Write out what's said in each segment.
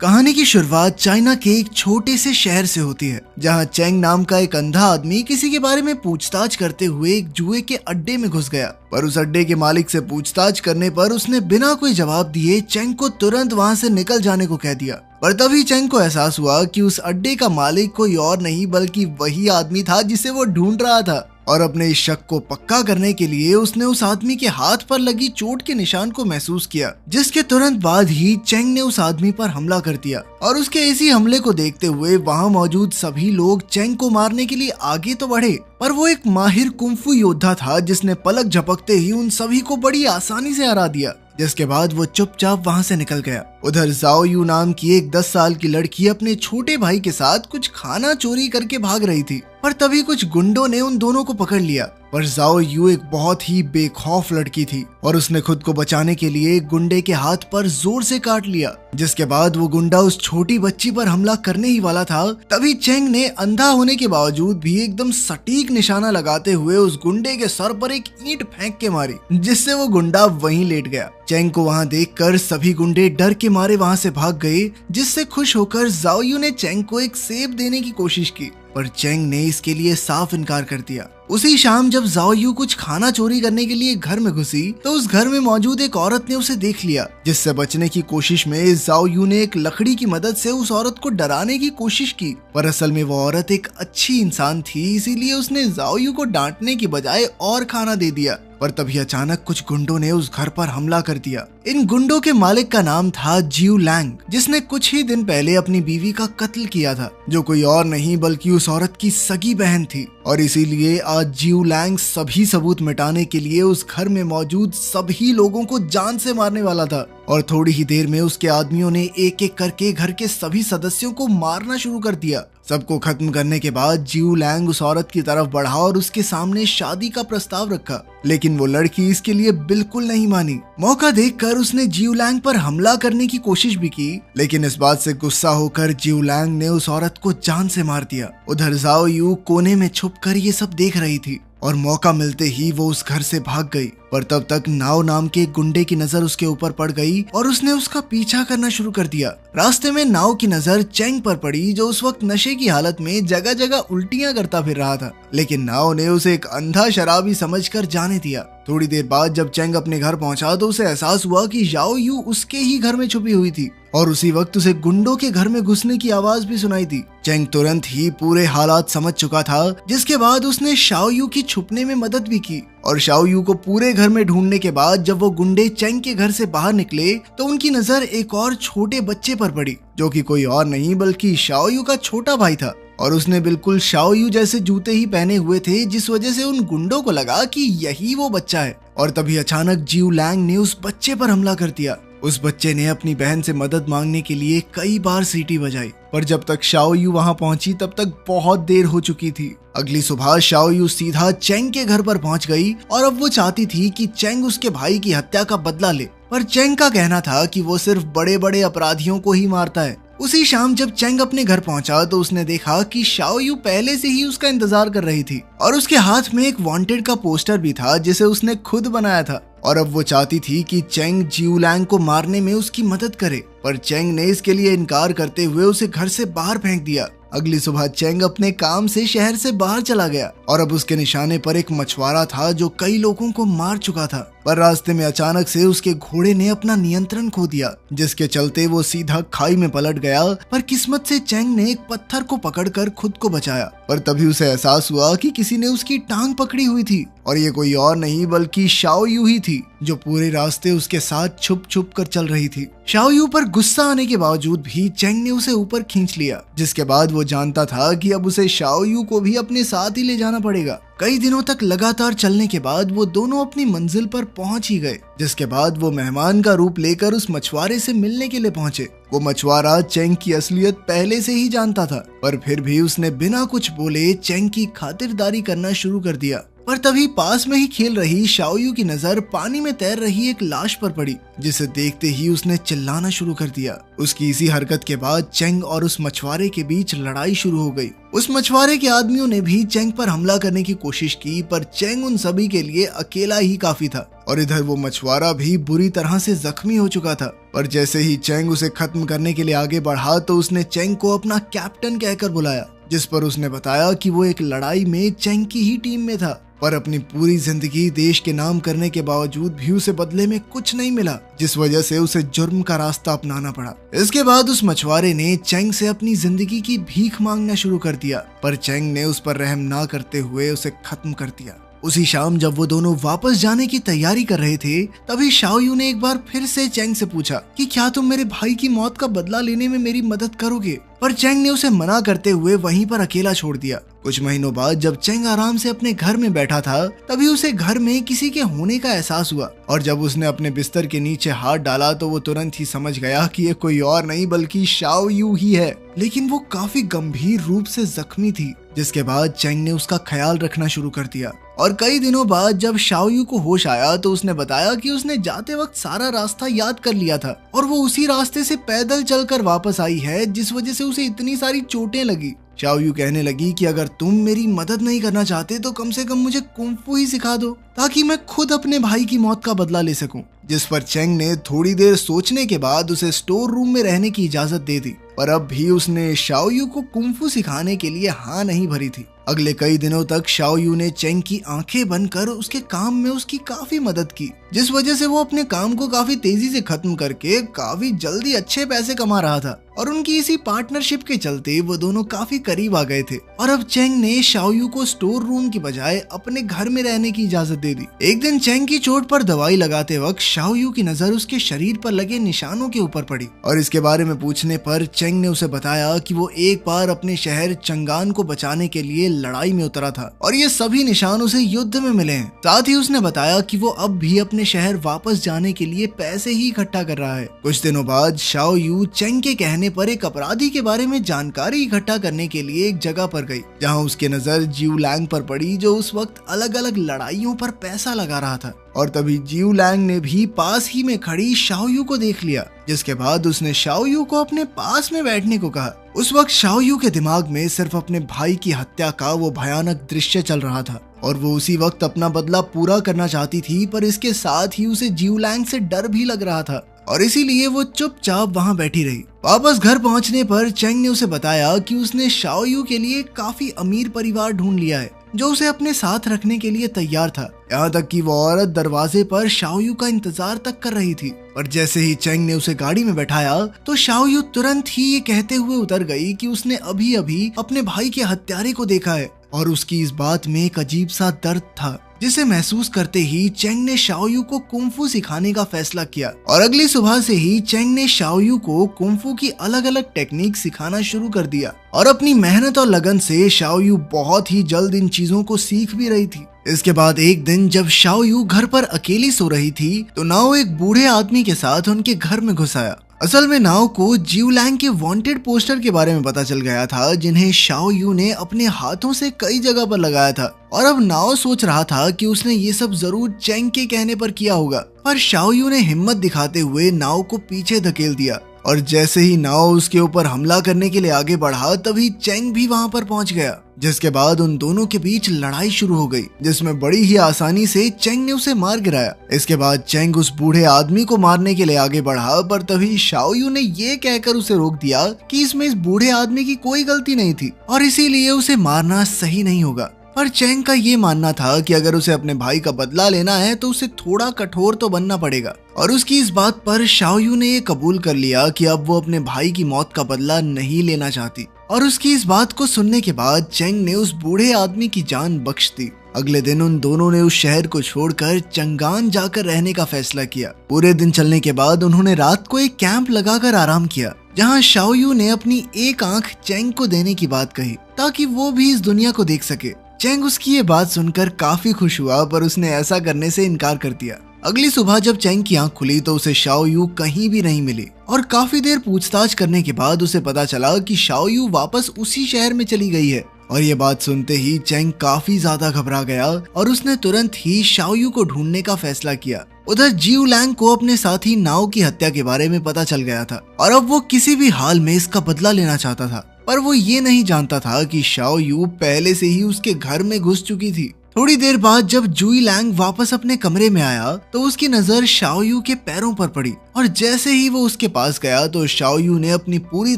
कहानी की शुरुआत चाइना के एक छोटे से शहर से होती है, जहां चेंग नाम का एक अंधा आदमी किसी के बारे में पूछताछ करते हुए एक जुए के अड्डे में घुस गया। पर उस अड्डे के मालिक से पूछताछ करने पर उसने बिना कोई जवाब दिए चेंग को तुरंत वहां से निकल जाने को कह दिया। पर तभी चेंग को एहसास हुआ कि उस अड्डे का मालिक कोई और नहीं बल्कि वही आदमी था जिसे वो ढूंढ रहा था। और अपने इस शक को पक्का करने के लिए उसने उस आदमी के हाथ पर लगी चोट के निशान को महसूस किया, जिसके तुरंत बाद ही चेंग ने उस आदमी पर हमला कर दिया। और उसके इसी हमले को देखते हुए वहां मौजूद सभी लोग चेंग को मारने के लिए आगे तो बढ़े, पर वो एक माहिर कुंफू योद्धा था जिसने पलक झपकते ही उन सभी को बड़ी आसानी से हरा दिया, जिसके बाद वो चुपचाप वहां से निकल गया। उधर जाओ यू नाम की एक 10 साल की लड़की अपने छोटे भाई के साथ कुछ खाना चोरी करके भाग रही थी, पर तभी कुछ गुंडों ने उन दोनों को पकड़ लिया। पर जाओ यू एक बहुत ही बेखौफ लड़की थी और उसने खुद को बचाने के लिए एक गुंडे के हाथ पर जोर से काट लिया, जिसके बाद वो गुंडा उस छोटी बच्ची पर हमला करने ही वाला था। तभी चेंग ने अंधा होने के बावजूद भी एकदम सटीक निशाना लगाते हुए उस गुंडे के सर पर एक ईंट फेंक के मारी, जिससे वो गुंडा वहीं लेट गया। चेंग को वहां देखकर सभी गुंडे डर के मारे वहां से भाग गए, जिससे खुश होकर जाओ यू ने चेंग को एक सेब देने की कोशिश की, पर चेंग ने इसके लिए साफ इनकार कर दिया। उसी शाम जब जाओ यू कुछ खाना चोरी करने के लिए घर में घुसी तो उस घर में मौजूद एक औरत ने उसे देख लिया, जिससे बचने की कोशिश में जाओ यू ने एक लकड़ी की मदद से उस औरत को डराने की कोशिश की। पर असल में वो औरत एक अच्छी इंसान थी, इसीलिए उसने जाओ यू को डांटने की बजाय और खाना दे दिया। पर तभी अचानक कुछ गुंडों ने उस घर पर हमला कर दिया। इन गुंडों के मालिक का नाम था जियो लैंग, जिसने कुछ ही दिन पहले अपनी बीवी का कत्ल किया था, जो कोई और नहीं बल्कि उस औरत की सगी बहन थी। और इसीलिए आज जियो लैंग सभी सबूत मिटाने के लिए उस घर में मौजूद सभी लोगों को जान से मारने वाला था। और थोड़ी ही देर में उसके आदमियों ने एक एक करके घर के सभी सदस्यों को मारना शुरू कर दिया। सबको खत्म करने के बाद जियो लैंग उस औरत की तरफ बढ़ा और उसके सामने शादी का प्रस्ताव रखा, लेकिन वो लड़की इसके लिए बिल्कुल नहीं मानी। मौका देखकर उसने जियो लैंग पर हमला करने की कोशिश भी की, लेकिन इस बात से गुस्सा होकर जियो लैंग ने उस औरत को जान से मार दिया। उधर जाओ यू कोने में छुपकर ये सब देख रही थी और मौका मिलते ही वो उस घर से भाग गई। पर तब तक नाओ नाम के गुंडे की नजर उसके ऊपर पड़ गई और उसने उसका पीछा करना शुरू कर दिया। रास्ते में नाओ की नजर चेंग पर पड़ी, जो उस वक्त नशे की हालत में जगह जगह उल्टियां करता फिर रहा था, लेकिन नाओ ने उसे एक अंधा शराबी समझकर जाने दिया। थोड़ी देर बाद जब चेंग अपने घर पहुंचा तो उसे एहसास हुआ कि जाओ यू उसके ही घर में छुपी हुई थी और उसी वक्त उसे गुंडों के घर में घुसने की आवाज भी सुनाई थी। चेंग तुरंत ही पूरे हालात समझ चुका था, जिसके बाद उसने शाओ यू की छुपने में मदद भी की। और शाओ यू को पूरे घर में ढूंढने के बाद जब वो गुंडे चेंग के घर से बाहर निकले तो उनकी नजर एक और छोटे बच्चे पर पड़ी, जो कि कोई और नहीं बल्कि शाओ यू का छोटा भाई था। और उसने बिल्कुल शाओ यू जैसे जूते ही पहने हुए थे, जिस वजह से उन गुंडों को लगा कि यही वो बच्चा है। और तभी अचानक जियो लैंग ने उस बच्चे पर हमला कर दिया। उस बच्चे ने अपनी बहन से मदद मांगने के लिए कई बार सीटी बजाई, पर जब तक शाओ यू वहां पहुंची तब तक बहुत देर हो चुकी थी। अगली सुबह शाओ यू सीधा चेंग के घर पर पहुंच गई और अब वो चाहती थी कि चेंग उसके भाई की हत्या का बदला ले, पर चेंग का कहना था कि वो सिर्फ बड़े बड़े अपराधियों को ही मारता है। उसी शाम जब चेंग अपने घर पहुंचा तो उसने देखा कि शाओ यू पहले से ही उसका इंतजार कर रही थी और उसके हाथ में एक वांटेड का पोस्टर भी था, जिसे उसने खुद बनाया था। और अब वो चाहती थी कि चेंग जियो लैंग को मारने में उसकी मदद करे, पर चेंग ने इसके लिए इनकार करते हुए उसे घर से बाहर फेंक दिया। अगली सुबह चेंग अपने काम से शहर से बाहर चला गया और अब उसके निशाने पर एक मछुआरा था जो कई लोगों को मार चुका था। पर रास्ते में अचानक से उसके घोड़े ने अपना नियंत्रण खो दिया, जिसके चलते वो सीधा खाई में पलट गया। पर किस्मत से चेंग ने एक पत्थर को पकड़कर खुद को बचाया, पर तभी उसे एहसास हुआ कि किसी ने उसकी टांग पकड़ी हुई थी और ये कोई और नहीं बल्कि शाओ यू ही थी, जो पूरे रास्ते उसके साथ छुप छुप कर चल रही थी। शाओ यू पर गुस्सा आने के बावजूद भी चेंग ने उसे ऊपर खींच लिया, जिसके बाद वो जानता था कि अब उसे शाओ यू को भी अपने साथ ही ले जाना पड़ेगा। कई दिनों तक लगातार चलने के बाद वो दोनों अपनी मंजिल पर पहुंच ही गए, जिसके बाद वो मेहमान का रूप लेकर उस मछुआरे से मिलने के लिए पहुंचे। वो मछुआरा चेंग की असलियत पहले से ही जानता था, पर फिर भी उसने बिना कुछ बोले चेंग की खातिरदारी करना शुरू कर दिया। पर तभी पास में ही खेल रही शाओयू की नजर पानी में तैर रही एक लाश पर पड़ी, जिसे देखते ही उसने चिल्लाना शुरू कर दिया। उसकी इसी हरकत के बाद चेंग और उस मछुआरे के बीच लड़ाई शुरू हो गई। उस मछुआरे के आदमियों ने भी चेंग पर हमला करने की कोशिश की, पर चेंग उन सभी के लिए अकेला ही काफी था और इधर वो मछुआरा भी बुरी तरह से जख्मी हो चुका था। पर जैसे ही चेंग उसे खत्म करने के लिए आगे बढ़ा तो उसने चेंग को अपना कैप्टन कहकर बुलाया, जिस पर उसने बताया कि वो एक लड़ाई में चेंग की ही टीम में था, पर अपनी पूरी जिंदगी देश के नाम करने के बावजूद भी उसे बदले में कुछ नहीं मिला, जिस वजह से उसे जुर्म का रास्ता अपनाना पड़ा। इसके बाद उस मछुआरे ने चेंग से अपनी जिंदगी की भीख मांगना शुरू कर दिया, पर चेंग ने उस पर रहम ना करते हुए उसे खत्म कर दिया। उसी शाम जब वो दोनों वापस जाने की तैयारी कर रहे थे, तभी शाओयू ने एक बार फिर से चेंग से पूछा कि क्या तुम मेरे भाई की मौत का बदला लेने में मेरी मदद करोगे, पर चेंग ने उसे मना करते हुए वहीं पर अकेला छोड़ दिया। कुछ महीनों बाद जब चेंग आराम से अपने घर में बैठा था, तभी उसे घर में किसी के होने का एहसास हुआ और जब उसने अपने बिस्तर के नीचे हाथ डाला तो वो तुरंत ही समझ गया कि ये कोई और नहीं बल्कि शाओयू ही है, लेकिन वो काफी गंभीर रूप से जख्मी थी। जिसके बाद चेंग ने उसका ख्याल रखना शुरू कर दिया और कई दिनों बाद जब शाओयू को होश आया तो उसने बताया कि उसने जाते वक्त सारा रास्ता याद कर लिया था और वो उसी रास्ते से पैदल चलकर वापस आई है, जिस वजह से उसे इतनी सारी चोटें लगी। शाओयू कहने लगी कि अगर तुम मेरी मदद नहीं करना चाहते तो कम से कम मुझे कुंफू ही सिखा दो ताकि मैं खुद अपने भाई की मौत का बदला ले सकूं। जिस पर चेंग ने थोड़ी देर सोचने के बाद उसे स्टोर रूम में रहने की इजाजत दे दी, पर अब भी उसने शाओयू को कुंफू सिखाने के लिए हाँ नहीं भरी थी। अगले कई दिनों तक शाओयू ने चेंग की आंखें बंद कर उसके काम में उसकी काफी मदद की, जिस वजह से वो अपने काम को काफी तेजी से खत्म करके काफी जल्दी अच्छे पैसे कमा रहा था और उनकी इसी पार्टनरशिप के चलते वो दोनों काफी करीब आ गए थे। और अब चेंग ने शाओयू को स्टोर रूम की बजाय अपने घर में रहने की इजाजत दे दी। एक दिन चेंग की चोट पर दवाई लगाते वक्त शाओयू की नजर उसके शरीर पर लगे निशानों के ऊपर पड़ी और इसके बारे में पूछने पर चेंग ने उसे बताया कि वो एक बार अपने शहर चंगान को बचाने के लिए लड़ाई में उतरा था और ये सभी निशान उसे युद्ध में मिले हैं। साथ ही उसने बताया कि वो अब भी अपने शहर वापस जाने के लिए पैसे ही इकट्ठा कर रहा है। कुछ दिनों बाद शाओयू चेंग के कहने पर एक अपराधी के बारे में जानकारी इकट्ठा करने के लिए एक जगह पर गई, जहां उसकी नजर जिऊ लैंग पर पड़ी, जो उस वक्त अलग अलग लड़ाइयों पर पैसा लगा रहा था। और तभी जिऊ लैंग ने भी पास ही में खड़ी शाओयू को देख लिया, जिसके बाद उसने शाओयू को अपने पास में बैठने को कहा। उस वक्त शाओयू के दिमाग में सिर्फ अपने भाई की हत्या का वो भयानक दृश्य चल रहा था और वो उसी वक्त अपना बदला पूरा करना चाहती थी, पर इसके साथ ही उसे जिऊ लैंग से डर भी लग रहा था और इसीलिए वो चुपचाप वहां बैठी रही। वापस घर पहुंचने पर चेंग ने उसे बताया कि उसने शाओयू के लिए काफी अमीर परिवार ढूंढ लिया है जो उसे अपने साथ रखने के लिए तैयार था। यहाँ तक कि वो औरत दरवाजे पर शाओयू का इंतजार तक कर रही थी। पर जैसे ही चेंग ने उसे गाड़ी में बैठाया तो शाओयू तुरंत ही ये कहते हुए उतर गई कि उसने अभी अभी अपने भाई के हत्यारे को देखा है और उसकी इस बात में एक अजीब सा दर्द था, जिसे महसूस करते ही चेंग ने शाओयू को कुंफू सिखाने का फैसला किया। और अगली सुबह से ही चेंग ने शाओयू को कुंफू की अलग अलग टेक्निक सिखाना शुरू कर दिया और अपनी मेहनत और लगन से शाओयू बहुत ही जल्द इन चीजों को सीख भी रही थी। इसके बाद एक दिन जब शाओयू घर पर अकेली सो रही थी तो नाओ एक बूढ़े आदमी के साथ उनके घर में घुस आया। असल में नाओ को जिऊ लैंग के वांटेड पोस्टर के बारे में पता चल गया था, जिन्हें शाओयू ने अपने हाथों से कई जगह पर लगाया था और अब नाओ सोच रहा था कि उसने ये सब जरूर चेंग के कहने पर किया होगा। पर शाओयू ने हिम्मत दिखाते हुए नाओ को पीछे धकेल दिया और जैसे ही नाओ उसके ऊपर हमला करने के लिए आगे बढ़ा तभी चेंग भी वहां पर पहुंच गया, जिसके बाद उन दोनों के बीच लड़ाई शुरू हो गई, जिसमें बड़ी ही आसानी से चेंग ने उसे मार गिराया। इसके बाद चेंग उस बूढ़े आदमी को मारने के लिए आगे बढ़ा, पर तभी शाओयू ने ये कहकर उसे रोक दिया कि इसमें इस बूढ़े आदमी की कोई गलती नहीं थी और इसीलिए उसे मारना सही नहीं होगा। पर चेंग का ये मानना था कि अगर उसे अपने भाई का बदला लेना है तो उसे थोड़ा कठोर तो बनना पड़ेगा और उसकी इस बात पर शाओयू ने ये कबूल कर लिया कि अब वो अपने भाई की मौत का बदला नहीं लेना चाहती। और उसकी इस बात को सुनने के बाद चेंग ने उस बूढ़े आदमी की जान बख्श दी। अगले दिन उन दोनों ने उस शहर को छोड़कर चंगान जाकर रहने का फैसला किया। पूरे दिन चलने के बाद उन्होंने रात को एक कैंप लगाकर आराम किया, जहां शाओयू ने अपनी एक आंख चेंग को देने की बात कही ताकि वो भी इस दुनिया को देख सके। चेंग उसकी ये बात सुनकर काफी खुश हुआ, पर उसने ऐसा करने से इनकार कर दिया। अगली सुबह जब चेंग की आंख खुली तो उसे शाओयू कहीं भी नहीं मिली और काफी देर पूछताछ करने के बाद उसे पता चला कि शाओयू वापस उसी शहर में चली गई है और ये बात सुनते ही चेंग काफी ज्यादा घबरा गया और उसने तुरंत ही शाओयू को ढूंढने का फैसला किया। उधर जिऊ लैंग को अपने साथी नाओ की हत्या के बारे में पता चल गया था और अब वो किसी भी हाल में इसका बदला लेना चाहता था, पर वो ये नहीं जानता था कि शाओयू पहले से ही उसके घर में घुस चुकी थी। थोड़ी देर बाद जब जुई लैंग वापस अपने कमरे में आया तो उसकी नजर शाओयू के पैरों पर पड़ी और जैसे ही वो उसके पास गया तो शाओयू ने अपनी पूरी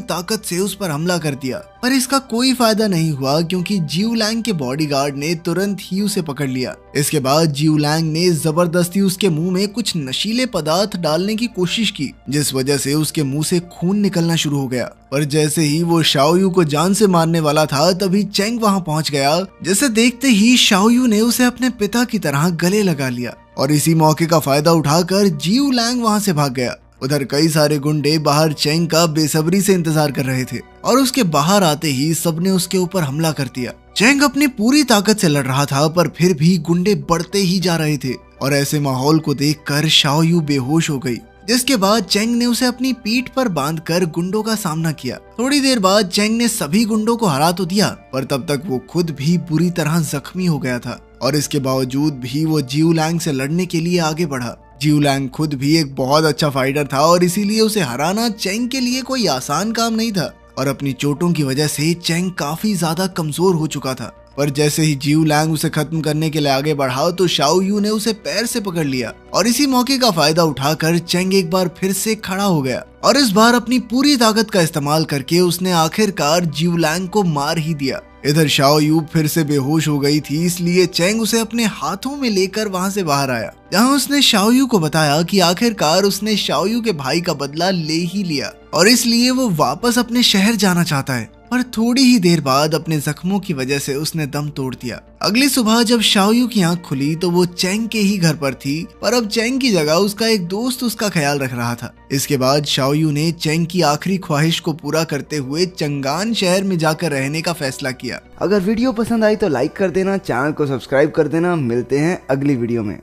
ताकत से उस पर हमला कर दिया, पर इसका कोई फायदा नहीं हुआ क्योंकि जिऊ लैंग के बॉडीगार्ड ने तुरंत ही उसे पकड़ लिया। इसके बाद जिऊ लैंग ने जबरदस्ती उसके मुंह में कुछ नशीले पदार्थ डालने की कोशिश की, जिस वजह से उसके मुंह से खून निकलना शुरू हो गया। पर जैसे ही वो शाओयू को जान से मारने वाला था तभी चेंग वहां पहुंच गया, जिसे देखते ही शाओयू ने उसे अपने पिता की तरह गले लगा लिया और इसी मौके का फायदा उठाकर जिऊ लैंग वहां से भाग गया। उधर कई सारे गुंडे बाहर चेंग का बेसब्री से इंतजार कर रहे थे और उसके बाहर आते ही सबने उसके ऊपर हमला कर दिया। चेंग अपनी पूरी ताकत से लड़ रहा था पर फिर भी गुंडे बढ़ते ही जा रहे थे और ऐसे माहौल को देखकर शाओयू बेहोश हो गई, जिसके बाद चेंग ने उसे अपनी पीठ पर बांधकर गुंडों का सामना किया। थोड़ी देर बाद चेंग ने सभी गुंडों को हरा तो दिया, पर तब तक वो खुद भी बुरी तरह जख्मी हो गया था और इसके बावजूद भी वो जिऊ लैंग से लड़ने के लिए आगे बढ़ा। जिऊ लैंग खुद भी एक बहुत अच्छा फाइटर था और इसीलिए उसे हराना चेंग के लिए कोई आसान काम नहीं था और अपनी चोटों की वजह से चेंग काफी ज्यादा कमजोर हो चुका था। पर जैसे ही जिऊ लैंग उसे खत्म करने के लिए आगे बढ़ा तो शाओयू ने उसे पैर से पकड़ लिया और इसी मौके का फायदा उठाकर चेंग एक बार फिर से खड़ा हो गया और इस बार अपनी पूरी ताकत का इस्तेमाल करके उसने आखिरकार जिऊ लैंग को मार ही दिया। इधर शाओयू फिर से बेहोश हो गई थी, इसलिए चेंग उसे अपने हाथों में लेकर वहां से बाहर आया, जहां उसने शाओयू को बताया कि आखिरकार उसने शाओयू के भाई का बदला ले ही लिया और इसलिए वो वापस अपने शहर जाना चाहता है। पर थोड़ी ही देर बाद अपने जख्मों की वजह से उसने दम तोड़ दिया। अगली सुबह जब शाओयू की आंख खुली तो वो चेंग के ही घर पर थी, पर अब चेंग की जगह उसका एक दोस्त उसका ख्याल रख रहा था। इसके बाद शाओयू ने चेंग की आखिरी ख्वाहिश को पूरा करते हुए चंगान शहर में जाकर रहने का फैसला किया। अगर वीडियो पसंद आई तो लाइक कर देना, चैनल को सब्सक्राइब कर देना। मिलते हैं अगली वीडियो में।